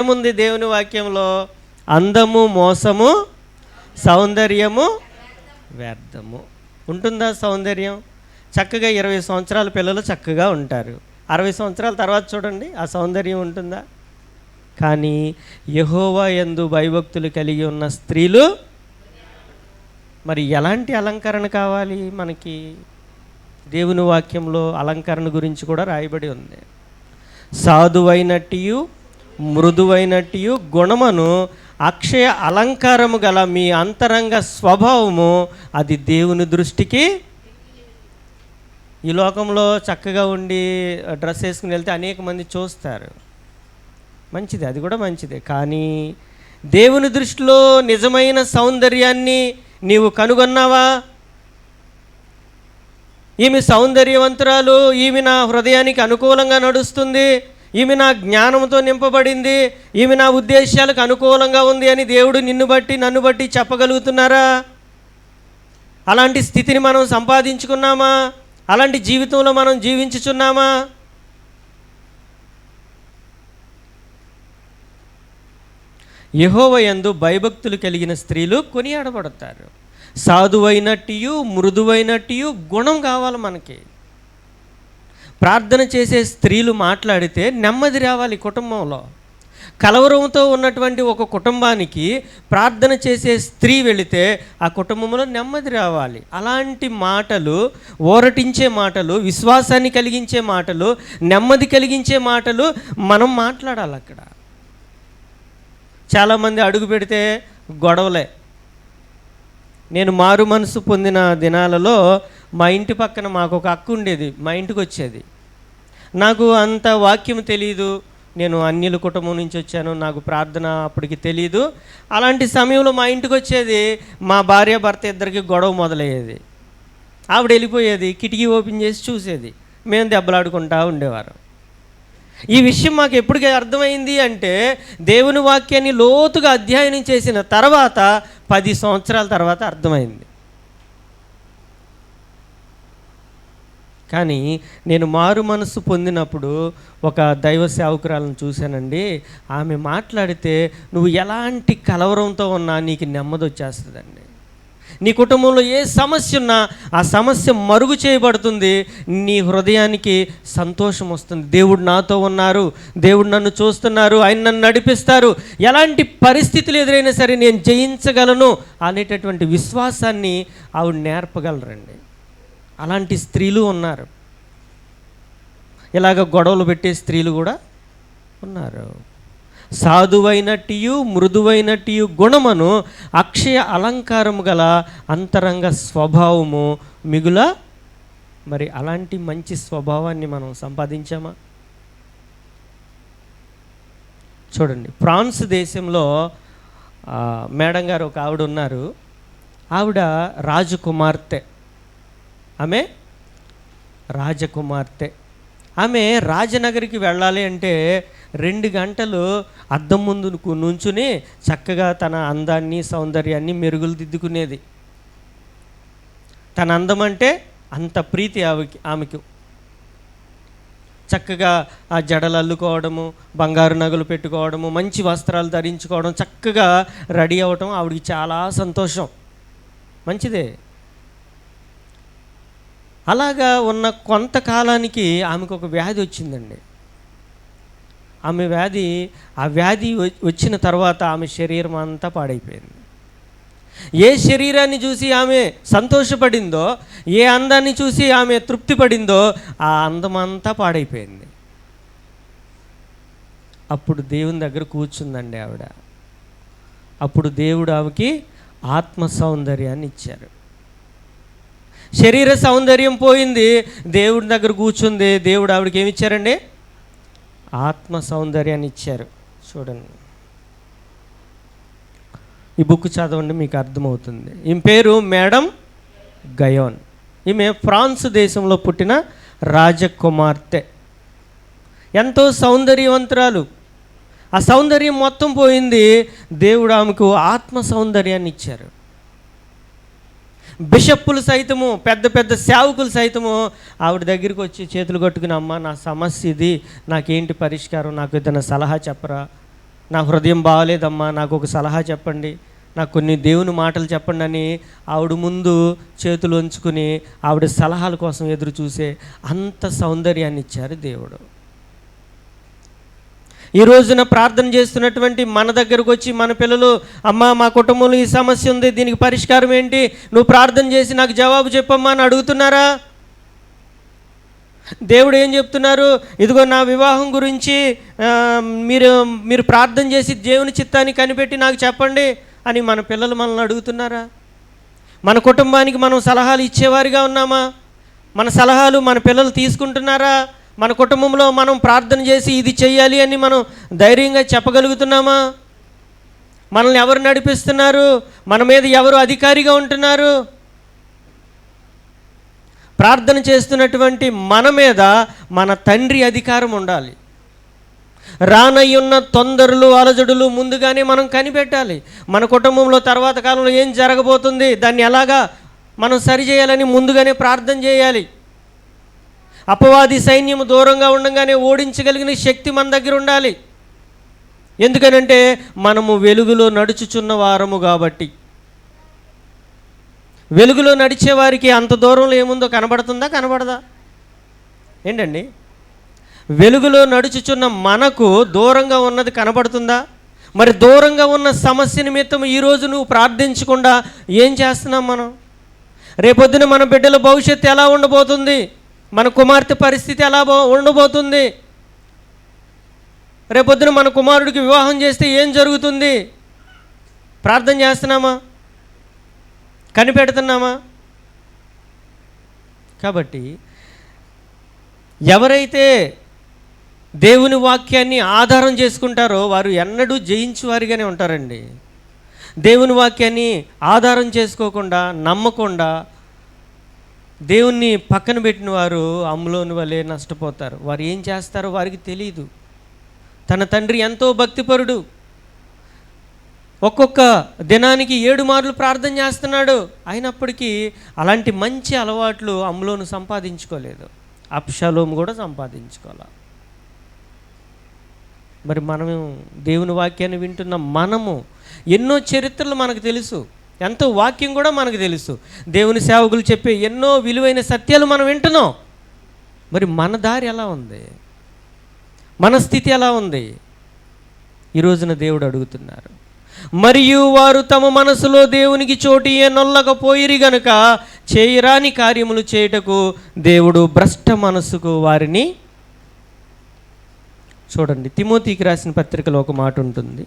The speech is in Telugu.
ఏముంది దేవుని వాక్యంలో? అందము మోసము, సౌందర్యము వ్యర్థము. ఉంటుందా సౌందర్యం? చక్కగా 20 సంవత్సరాల పిల్లలు చక్కగా ఉంటారు. 60 సంవత్సరాల తర్వాత చూడండి, ఆ సౌందర్యం ఉంటుందా? కానీ యెహోవా యందు భయభక్తులు కలిగి ఉన్న స్త్రీలు మరి ఎలాంటి అలంకరణ కావాలి మనకి? దేవుని వాక్యంలో అలంకరణ గురించి కూడా రాయబడి ఉంది. సాధువైనట్టు మృదువైనట్టు గుణమును అక్షయ అలంకారము గల మీ అంతరంగ స్వభావము అది దేవుని దృష్టికి. ఈ లోకంలో చక్కగా ఉండి డ్రెస్ వేసుకుని వెళ్తే అనేక మంది చూస్తారు, మంచిది, అది కూడా మంచిదే. కానీ దేవుని దృష్టిలో నిజమైన సౌందర్యాన్ని నీవు కనుగొన్నావా? ఈమె సౌందర్యవంతురాలు, ఈమె నా హృదయానికి అనుకూలంగా నడుస్తుంది, ఈమె నా జ్ఞానంతో నింపబడింది, ఈమె నా ఉద్దేశాలకు అనుకూలంగా ఉంది అని దేవుడు నిన్ను బట్టి నన్ను బట్టి చెప్పగలుగుతున్నారా? అలాంటి స్థితిని మనం సంపాదించుకున్నామా? అలాంటి జీవితంలో మనం జీవించుచున్నామా? యెహోవా యందు భయభక్తులు కలిగిన స్త్రీలు కొనియాడబడతారు. సాధువైనట్టు మృదువైనట్టు గుణం కావాలి మనకి. ప్రార్థన చేసే స్త్రీలు మాట్లాడితే నెమ్మది రావాలి కుటుంబంలో. కలవరంతో ఉన్నటువంటి ఒక కుటుంబానికి ప్రార్థన చేసే స్త్రీ వెళితే ఆ కుటుంబంలో నెమ్మది రావాలి. అలాంటి మాటలు, ఊరటించే మాటలు, విశ్వాసాన్ని కలిగించే మాటలు, నెమ్మది కలిగించే మాటలు మనం మాట్లాడాలి అక్కడ. చాలామంది అడుగు పెడితే గొడవలే. నేను మారు మనసు పొందిన దినాలలో మా ఇంటి పక్కన మాకు ఒక అక్క ఉండేది, మా ఇంటికి వచ్చేది. నాకు అంత వాక్యం తెలియదు, నేను అన్యుల కుటుంబం నుంచి వచ్చాను, నాకు ప్రార్థన అప్పటికి తెలియదు. అలాంటి సమయంలో మా ఇంటికి వచ్చేది, మా భార్య భర్త ఇద్దరికి గొడవ మొదలయ్యేది. ఆవిడ వెళ్ళిపోయేది, కిటికీ ఓపెన్ చేసి చూసేది, మేము దెబ్బలాడుకుంటూ ఉండేవారు. ఈ విషయం మాకు ఎప్పటికీ అర్థమైంది అంటే దేవుని వాక్యాన్ని లోతుగా అధ్యయనం చేసిన తర్వాత 10 సంవత్సరాల తర్వాత అర్థమైంది. కానీ నేను మారు మనసు పొందినప్పుడు ఒక దైవ సేవకురాలను చూశానండి. ఆమె మాట్లాడితే నువ్వు ఎలాంటి కలవరంతో ఉన్నా నీకు నెమ్మది వచ్చేస్తుందండి. నీ కుటుంబంలో ఏ సమస్య ఉన్నా ఆ సమస్య మరుగు చేయబడుతుంది, నీ హృదయానికి సంతోషం వస్తుంది. దేవుడు నాతో ఉన్నారు, దేవుడు నన్ను చూస్తున్నారు, ఆయన నన్ను నడిపిస్తారు, ఎలాంటి పరిస్థితులు ఎదురైనా సరే నేను జయించగలను అనేటటువంటి విశ్వాసాన్ని ఆవిడ నేర్పగలరండి. అలాంటి స్త్రీలు ఉన్నారు, ఇలాగ గొడవలు పెట్టే స్త్రీలు కూడా ఉన్నారు. సాధువైనట్టు మృదువైనట్టు గుణమును అక్షయ అలంకారము గల అంతరంగ స్వభావము మిగుల. మరి అలాంటి మంచి స్వభావాన్ని మనం సంపాదించామా? చూడండి, ఫ్రాన్స్ దేశంలో మేడం గారు ఒక ఆవిడ ఉన్నారు. ఆవిడ రాజకుమార్తె, ఆమె రాజకుమార్తె. ఆమె రాజనగరికి వెళ్ళాలి అంటే 2 గంటలు అద్దం ముందు నుంచుని చక్కగా తన అందాన్ని సౌందర్యాన్ని మెరుగులు దిద్దుకునేది. తన అందం అంటే అంత ప్రీతి ఆమెకు. చక్కగా ఆ జడలు అల్లుకోవడము, బంగారు నగలు పెట్టుకోవడము, మంచి వస్త్రాలు ధరించుకోవడం, చక్కగా రెడీ అవ్వటం ఆవిడికి చాలా సంతోషం. మంచిదే. అలాగా ఉన్న కొంతకాలానికి ఆమెకు ఒక వ్యాధి వచ్చిందండి. ఆ వ్యాధి వచ్చిన తర్వాత ఆమె శరీరం అంతా పాడైపోయింది. ఏ శరీరాన్ని చూసి ఆమె సంతోషపడిందో, ఏ అందాన్ని చూసి ఆమె తృప్తి పడిందో ఆ అందమంతా పాడైపోయింది. అప్పుడు దేవుని దగ్గర కూర్చుందండి ఆవిడ. అప్పుడు దేవుడు ఆమెకి ఆత్మ సౌందర్యాన్ని ఇచ్చారు. శరీర సౌందర్యం పోయింది, దేవుడి దగ్గర కూర్చుంది. దేవుడు ఆవిడకి ఏమి ఇచ్చారండి? ఆత్మ సౌందర్యాన్ని ఇచ్చారు. చూడండి, ఈ బుక్ చదవండి, మీకు అర్థమవుతుంది. ఈమె పేరు మేడం గయోన్. ఈమె ఫ్రాన్స్ దేశంలో పుట్టిన రాజకుమార్తె. ఎంతో సౌందర్యవంతురాలు. ఆ సౌందర్యం మొత్తం పోయింది, దేవుడు ఆమెకు ఆత్మ సౌందర్యాన్ని ఇచ్చారు. బిషప్పులు సైతము, పెద్ద పెద్ద సేవకులు సైతము ఆవిడ దగ్గరికి వచ్చి చేతులు కట్టుకుని, అమ్మ నా సమస్య ఇది, నాకేంటి పరిష్కారం, నాకు ఏదైనా సలహా చెప్పరా నా హృదయం బాగలేదమ్మా, నాకు ఒక సలహా చెప్పండి, నాకు కొన్ని దేవుని మాటలు చెప్పండి అని ఆవిడ ముందు చేతులు ఉంచుకుని ఆవిడ సలహాల కోసం ఎదురు చూసే అంత సౌందర్యాన్ని ఇచ్చారు దేవుడు. ఈ రోజున ప్రార్థన చేస్తున్నటువంటి మన దగ్గరకు వచ్చి మన పిల్లలు, అమ్మ మా కుటుంబంలో ఈ సమస్య ఉంది, దీనికి పరిష్కారం ఏంటి, నువ్వు ప్రార్థన చేసి నాకు జవాబు చెప్పమ్మా అని అడుగుతున్నారా? దేవుడు ఏం చెప్తున్నారు? ఇదిగో నా వివాహం గురించి మీరు ప్రార్థన చేసి దేవుని చిత్తాన్ని కనిపెట్టి నాకు చెప్పండి అని మన పిల్లలు మనల్ని అడుగుతున్నారా? మన కుటుంబానికి మనం సలహాలు ఇచ్చేవారిగా ఉన్నామా? మన సలహాలు మన పిల్లలు తీసుకుంటున్నారా? మన కుటుంబంలో మనం ప్రార్థన చేసి ఇది చెయ్యాలి అని మనం ధైర్యంగా చెప్పగలుగుతున్నామా? మనల్ని ఎవరు నడిపిస్తున్నారు? మన మీద ఎవరు అధికారిగా ఉంటున్నారు? ప్రార్థన చేస్తున్నటువంటి మన మీద మన తండ్రి అధికారం ఉండాలి. రానయ్యున్న తొందరలు అలజడులు ముందుగానే మనం కనిపెట్టాలి. మన కుటుంబంలో తర్వాత కాలంలో ఏం జరగబోతుంది, దాన్ని ఎలాగా మనం సరిచేయాలని ముందుగానే ప్రార్థన చేయాలి. అపవాది సైన్యం దూరంగా ఉండగానే ఓడించగలిగిన శక్తి మన దగ్గర ఉండాలి. ఎందుకనంటే మనము వెలుగులో నడుచుచున్న వారము కాబట్టి. వెలుగులో నడిచే వారికి అంత దూరంలో ఏముందో కనబడుతుందా, కనబడదా? ఏంటండి, వెలుగులో నడుచుచున్న మనకు దూరంగా ఉన్నది కనబడుతుందా? మరి దూరంగా ఉన్న సమస్య నిమిత్తం ఈరోజు నువ్వు ప్రార్థించకుండా ఏం చేస్తున్నాం మనం? రేపొద్దున మన బిడ్డల భవిష్యత్తు ఎలా ఉండబోతుంది? మన కుమార్తె పరిస్థితి ఎలా ఉండబోతుంది? రేపొద్దున మన కుమారుడికి వివాహం చేస్తే ఏం జరుగుతుంది? ప్రార్థన చేస్తున్నామా? కనిపెడుతున్నామా? కాబట్టి ఎవరైతే దేవుని వాక్యాన్ని ఆధారం చేసుకుంటారో వారు ఎన్నడూ జయించువారిగానే ఉంటారండి. దేవుని వాక్యాన్ని ఆధారం చేసుకోకుండా, నమ్మకుండా దేవుణ్ణి పక్కన పెట్టిన వారు అమ్ములోని వలె నష్టపోతారు. వారు ఏం చేస్తారో వారికి తెలియదు. తన తండ్రి ఎంతో భక్తిపరుడు, ఒక్కొక్క దినానికి 7 మార్లు ప్రార్థన చేస్తున్నాడు. అయినప్పటికీ అలాంటి మంచి అలవాట్లు అమ్ములోను సంపాదించుకోలేదు, అబ్షాలోము కూడా సంపాదించుకోవాలి. మరి మనము దేవుని వాక్యాన్ని వింటున్న మనము ఎన్నో చరిత్రలు మనకు తెలుసు, ఎంతో వాక్యం కూడా మనకు తెలుసు, దేవుని సేవకులు చెప్పే ఎన్నో విలువైన సత్యాలు మనం వింటున్నాం. మరి మన దారి ఎలా ఉంది? మన స్థితి ఎలా ఉంది? ఈ రోజున దేవుడు అడుగుతున్నారు. మరియు వారు తమ మనసులో దేవునికి చోటు నొల్లకపోయిరి గనుక చేయరాని కార్యములు చేయుటకు దేవుడు భ్రష్ట మనసుకు వారిని. చూడండి, తిమోతికి రాసిన పత్రికలో ఒక మాట ఉంటుంది.